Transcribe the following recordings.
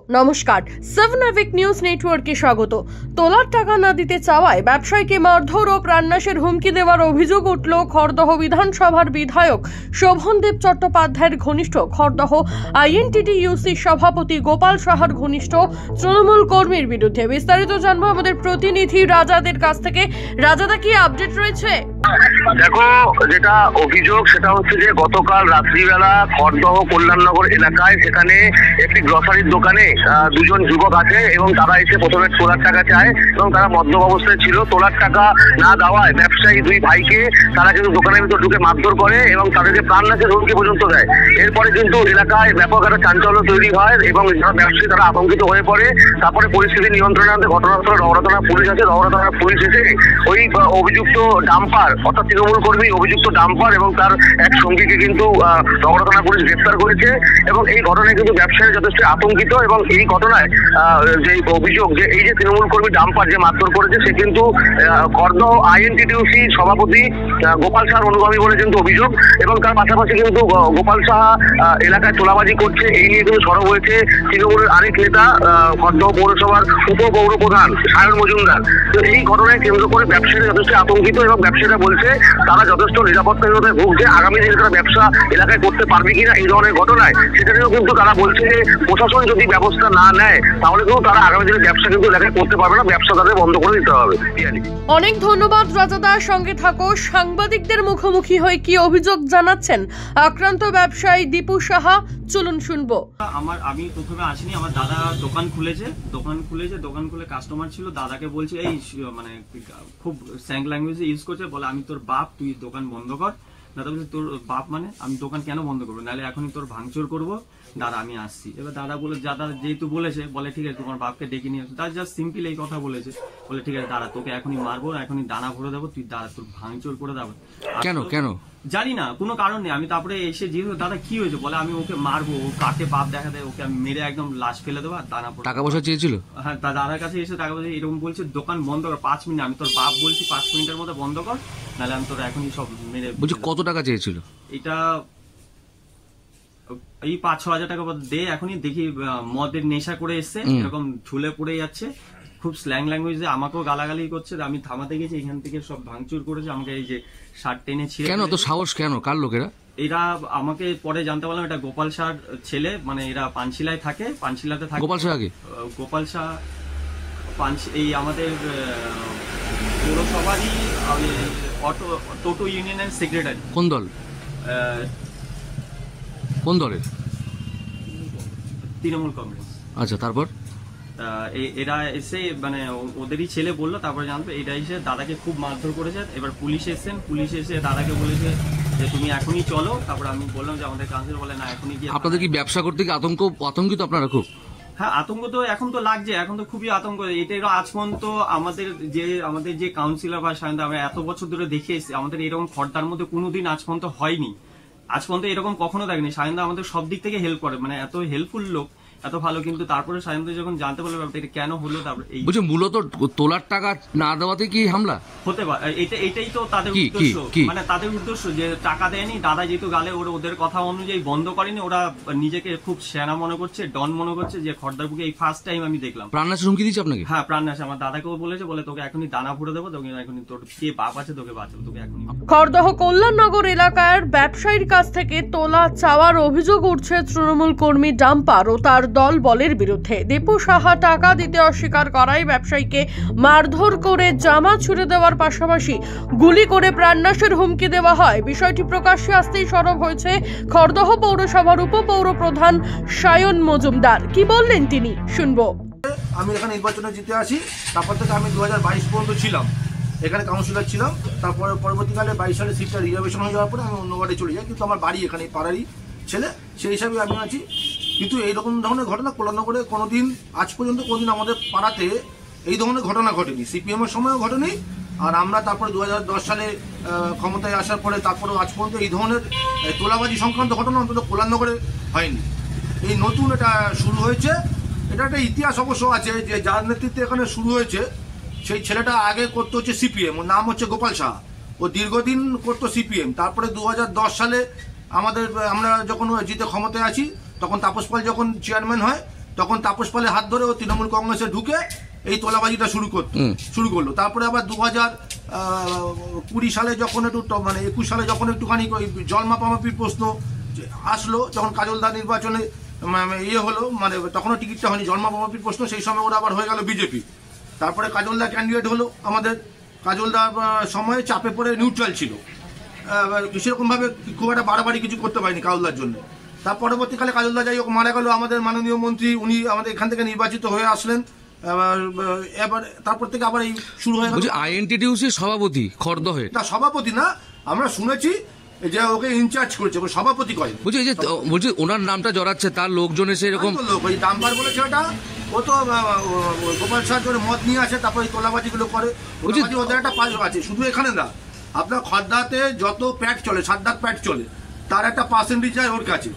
নমস্কার, 7 আভিক নিউজ নেটওয়ার্কে স্বাগত। তোলার টাকা না দিতে চাওয়ায় ব্যবসায়ীকে মারধর ও প্রাণনাশের হুমকি দেওয়ার অভিযোগ উঠল খড়দহ বিধানসভার বিধায়ক শোভনদেব চট্টোপাধ্যায়ের ঘনিষ্ঠ খড়দহ আইএনটিটিইউসি সভাপতি গোপাল সাহার ঘনিষ্ঠ তৃণমূল কর্মীর বিরুদ্ধে। বিস্তারিত জানবো আমাদের প্রতিনিধি রাজাদের কাছ থেকে। রাজাদা, কি আপডেট রয়েছে? দেখো, যেটা অভিযোগ সেটা হচ্ছে যে গতকাল রাত্রিবেলা খড়দহ কল্যাণনগর এলাকায় সেখানে একটি গ্রসারির দোকানে দুজন যুবক আছে এবং তারা এসে প্রথমে তোলার টাকা চায় এবং তারা মদ্যপ অবস্থায় ছিল। তোলার টাকা না দেওয়ায় ব্যবসায়ী দুই ভাইকে তারা কিন্তু দোকানের ভিতর ঢুকে মারধর করে এবং তাদেরকে প্রাণনাশের হুমকি পর্যন্ত দেয়। এরপরে কিন্তু এলাকায় ব্যাপক একটা চাঞ্চল্য তৈরি হয় এবং যারা ব্যবসায়ী তারা আতঙ্কিত হয়ে পড়ে। তারপরে পরিস্থিতি নিয়ন্ত্রণে আনতে ঘটনাস্থলে রওনা থানা পুলিশ আছে। রওনা থানা পুলিশ এসে ওই অভিযুক্ত ডাম্পার অর্থাৎ তৃণমূল কর্মী অভিযুক্ত ডাম্পার এবং তার এক সঙ্গীকে কিন্তু রওনা থানা পুলিশ গ্রেফতার করেছে এবং এই ঘটনায় কিন্তু ব্যবসায়ী যথেষ্ট আতঙ্কিত। এবং এই ঘটনায় যে অভিযোগ যে এই যে তৃণমূল কর্মী ডাম্পার যে মারধর করেছে সে কিন্তু খড়দহ আইএনটিটিইউসি সভাপতি গোপাল সাহার অনুগামী বলে কিন্তু অভিযোগ এবং তার পাশাপাশি কিন্তু গোপাল সাহা এলাকায় তোলাবাজি করছে এই নিয়ে কিন্তু সরব হয়েছে তৃণমূলের আরেক নেতা খড়দহ পৌরসভার উপপৌর প্রধান সায়ন মজুমদার। তো এই ঘটনায় কেন্দ্র করে ব্যবসায়ীরা যথেষ্ট আতঙ্কিত এবং ব্যবসায়ীরা বলছে তারা যথেষ্ট নিরাপত্তাহীনতায় ভুগছে। আগামী দিনে তারা ব্যবসা এলাকায় করতে পারবে কিনা এই ধরনের ঘটনায় সেটা নিয়েও কিন্তু তারা বলছে যে প্রশাসন যদি ব্যবস্থা না নেয় তাহলে কিন্তু তারা আগামী দিনে ব্যবসা কিন্তু এলাকায় করতে পারবে না, ব্যবসা তাদের বন্ধ করে দিতে হবে। অনেক ধন্যবাদ রাজাদার, সঙ্গে থাকো। সাংবাদিকদের মুখোমুখি হয়ে কি অভিযোগ জানাচ্ছেন আক্রান্ত ব্যবসায়ী দীপু সাহা, চলুন শুনবো। আমি প্রথমে আসিনি, আমার দাদা দোকান খুলে কাস্টমার ছিল। দাদাকে বলছে এই মানে খুব স্যাং ল্যাঙ্গুয়েজ ইউজ করছে, বলে আমি তোর বাপ, তুই দোকান বন্ধ কর। দাদা বলছে তোর বাপ মানে আমি দোকান কেন বন্ধ করবো, নাহলে এখনই তোর ভাঙচুর করবো, দাদা আমি আসছি। এবার দাদা বলে দাদা যেহেতু বলেছে বলে ঠিক আছে তোমার বাপকে ডেকে নিয়ে আসো। দাদা জাস্ট সিম্পল এই কথা বলেছে, বলে ঠিক আছে দাদা তোকে এখনই মারবো, এখনই দানা ভরে দেবো, তুই দাদা তোর ভাঙচুর করে দেবো। কেন জানি না, কোনো কারণ নেই। আমি তারপরে এসে যেহেতু দাদা কি হয়েছে বলে আমি ওকে মারবো, ও কাকে বাপ দেখা দেয়, ওকে আমি মেরে একদম লাশ ফেলে দেবো। আর দানা টাকা পয়সা চেয়েছিল, হ্যাঁ দাদার কাছে এসে টাকা পয়সা এরকম বলছে দোকান বন্ধ কর 5 মিনিট। আমি তোর বাপ বলছি 5 মিনিটের মধ্যে বন্ধ কর, নাহলে আমি তোর এখনই সব মেরে। বলছি কত টাকা চেয়েছিল? এটা এই 5-6 হাজার টাকা দে, এখনই দেখি মদের নেশা করে এসছে, এরকম ঝুলে পড়ে যাচ্ছে, খুব স্ল্যাং ল্যাঙ্গুয়েজে আমাকেও গালাগালি করছে। আমি থামাতে গেছি, এখান থেকে সব ভাঙচুর করেছে আমাকে, এই যে শার্ট টেনে ছিঁড়ে। কেন তো সাহস, কেন কার লোকেরা? এরা আমাকে পরে জানতে পারলাম এটা গোপাল শাহর ছেলে, মানে এরা পানশিলায় থাকে, পানশিলাতে থাকে। গোপাল শাহ গোপাল শাহ এই আমাদের পৌরসভারই টোটো ইউনিয়নের সেক্রেটারি। কোন দল? কোন দলের? তৃণমূল কংগ্রেস। আচ্ছা, তারপর এরা এসে মানে ওদেরই ছেলে বললো, তারপরে জানতো এটা এসে দাদাকে খুব মারধর করেছে। এবার পুলিশ এসেছেন, পুলিশ এসে দাদাকে বলেছে যে তুমি এখনই চলো। তারপরে আমি বললাম যে আমাদের কাউন্সিলর বলে না এখনই গিয়ে। আপনাদের কি ব্যবসা করতে কি আতঙ্কিত আপনারা? খুব হ্যাঁ আতঙ্ক তো এখন তো লাগছে, এখন তো খুবই আতঙ্ক। এটা আজ পর্যন্ত আমাদের যে কাউন্সিলর বা সায়ন আমরা এত বছর ধরে দেখে এসেছি, আমাদের এরকম খড়দার মধ্যে কোনোদিন আজ পর্যন্ত হয়নি। আজ পর্যন্ত এরকম কখনো দেখেনি। সায়ন আমাদের সব দিক থেকে হেল্প করে, মানে এত হেল্পফুল লোক, এত ভালো। কিন্তু তারপরে সায়ন যখন জানতে পারলো ব্যাপারটা এটা কেন হলো, তারপরে বলছে মূলত তোলার টাকা না দেওয়াতে কি হামলা হতে পারে। এটাই তো তাদের উদ্দেশ্য, মানে তাদের উদ্দেশ্য যে টাকা দেয়নি। দাদা যেহেতু গালে ওদের কথা অনুযায়ী বন্ধ করেনি, ওরা নিজেকে খুব সেনা মনে করছে, ডন মনে করছে যে খড়দারপুকে এই ফার্স্ট টাইম আমি দেখলাম। প্রাণনাশের হুমকি দিচ্ছে আপনাকে? হ্যাঁ প্রাণনাশ। আমার দাদাকেও বলেছে, বলে তোকে এখনই দানা ভরে দেবো, তোকে এখনই তোর কে বাপ আছে তোকে বাঁচাবো, তোকে এখনই। খড়দহ কল্যাণনগর এলাকার ব্যবসায়ীর কাছ থেকে তোলা চাওয়ার অভিযোগ উঠছে তৃণমূল কর্মী ডাম্পার ও তার দল বলের বিরুদ্ধে। দীপু সাহা টাকা দিতে অস্বীকার করায় ব্যবসায়ীকে মারধর করে জামা ছুড়ে দেওয়ার পাশাপাশি গুলি করে প্রাণনাশের হুমকি দেওয়া হয়। বিষয়টি প্রকাশ্যে আসতেই সরব হয়েছে খড়দহ পৌরসভার উপপৌর প্রধান সায়ন মজুমদার। কি বললেন তিনি, শুনবো। আমি এখানে নির্বাচনে জিতে আসি, তারপর থেকে আমি 2022 পর্যন্ত ছিলাম এখানে কাউন্সিলর ছিলাম। তারপরে পরবর্তীকালে 22 সালে সিটটা রিজার্ভেশন হয়ে যাওয়ার পরে আমি অন্য ওয়ার্ডে চলে যাই, কিন্তু আমার বাড়ি এখানে পাড়ারই ছেলে, সেই হিসাবে আমি আছি। কিন্তু এইরকম ধরনের ঘটনা কল্যাণনগরে কোনোদিন আজ পর্যন্ত কোনোদিন আমাদের পাড়াতে এই ধরনের ঘটনা ঘটেনি। সিপিএমের সময়ও ঘটেনি, আর আমরা তারপরে 2010 সালে ক্ষমতায় আসার পরে তারপরেও আজ পর্যন্ত এই ধরনের তোলাবাজি সংক্রান্ত ঘটনা অন্তত কল্যাণনগরে হয়নি। এই নতুন এটা শুরু হয়েছে। এটা একটা ইতিহাস অবশ্য আছে যে যার নেতৃত্বে এখানে শুরু হয়েছে সেই ছেলেটা আগে করতো হচ্ছে সিপিএম, ওর নাম হচ্ছে গোপাল শাহ। ও দীর্ঘদিন করতো সিপিএম। তারপরে 2010 সালে আমরা যখন জিতে ক্ষমতায় আছি তখন তাপস পাল যখন চেয়ারম্যান হয় তখন তাপস পালের হাত ধরে ও তৃণমূল কংগ্রেসে ঢুকে এই তোলাবাজিটা শুরু করলো। তারপরে আবার 2020 সালে যখন একটু মানে 21 সালে যখন একটুখানি জল মাপামাপির প্রশ্ন আসলো, যখন কাজলদা নির্বাচনে হলো, মানে তখনও টিকিটটা হয়নি, জল মাপামাপির প্রশ্ন, সেই সময় ওরা আবার হয়ে গেল বিজেপি। তারপরে কাজলদা ক্যান্ডিডেট হলো, আমাদের কাজলদার সময়ে চাপে পড়ে নিউট্রাল ছিল, সেরকমভাবে খুব একটা বাড়াবাড়ি কিছু করতে পারিনি কাজলদার জন্য। তার পরবর্তীকালে কাজলদা যাই হোক মারা গেল, আমাদের মাননীয় মন্ত্রী উনি আমাদের এখান থেকে নির্বাচিত হয়ে আসলেন। এবার তারপর থেকে আবার এই শুরু হয়ে গেল। আইএনটিটিউসির সভাপতি খড়দহে, না সভাপতি না, আমরা শুনেছি যে ওকে ইনচার্জ করেছে, সভাপতি করে। বলছি ওনার নামটা জড়াচ্ছে, তার লোকজন এসে এরকম লোক ওই ডাম্পার বলেছে ওটা, ও তো গোপাল সাহায্যের মদ নিয়ে আসে, তারপর এই তোলাবাজিগুলো করে। ওদের একটা পাশ আছে, শুধু এখানে না, আপনার খড়দাতে যত প্যাট চলে, সাদ্দাত প্যাট চলে, তার একটা পার্সেন্টেজ যায় ওর কাছে।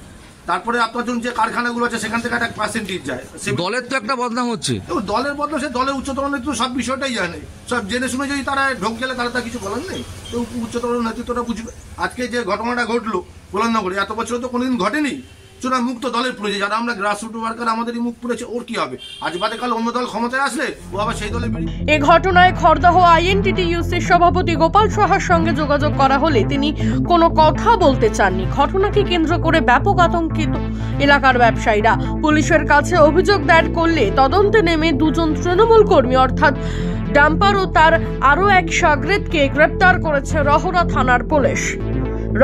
তারপরে আপনার জন্য যে কারখানাগুলো আছে সেখান থেকে একটা পার্সেন্টেজ যায়। দলের তো একটা বদনাম হচ্ছে, দলের বদনাম, সে দলের উচ্চতর নেতৃত্ব সব বিষয়টাই জানে, সব জেনে শুনে যদি তারা ঢোক গেলে তারা তা কিছু বলার নেই, তো উচ্চতর নেতৃত্বটা বুঝবে। আজকে যে ঘটনাটা ঘটলো কল্যাণনগরে, এত বছর তো কোনোদিন ঘটেনি। চোরা মুক্ত দলের পুড়েছে, যারা আমরা গ্রাসরুট ওয়ার্কার, আমাদেরই মুখ পুড়েছে, ওর কি হবে? আজ বাদে কাল অন্য দল ক্ষমতায় আসলে ও আবার সেই দলে বেরিয়ে। এ ঘটনায় খড়দহ আইএনটিটিইউসির সভাপতি গোপাল সাহার সঙ্গে যোগাযোগ করা হলে তিনি কোনো কথা বলতে চাননি। ঘটনাকে কেন্দ্র করে ব্যাপক আতঙ্কিত এলাকার ব্যবসায়ীরা। পুলিশের কাছে অভিযোগ দায়ের করলে তদন্তে নেমে দুজন তৃণমূল কর্মী অর্থাৎ ডাম্পার ও তার আরও এক শাগরেদকে গ্রেপ্তার করেছে রহরা থানার পুলিশ।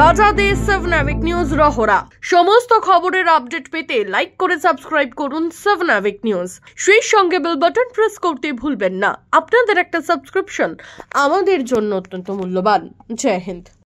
রাজা দে 7 নাবিক নিউজ রহরা। সমস্ত খবরের আপডেট পেতে লাইক করে সাবস্ক্রাইব করুন 7 নাবিক নিউজ। সেই সঙ্গে বেল বাটন প্রেস করতে ভুলবেন না। আপনাদের একটা সাবস্ক্রিপশন আমাদের জন্য অত্যন্ত মূল্যবান। জয় হিন্দ।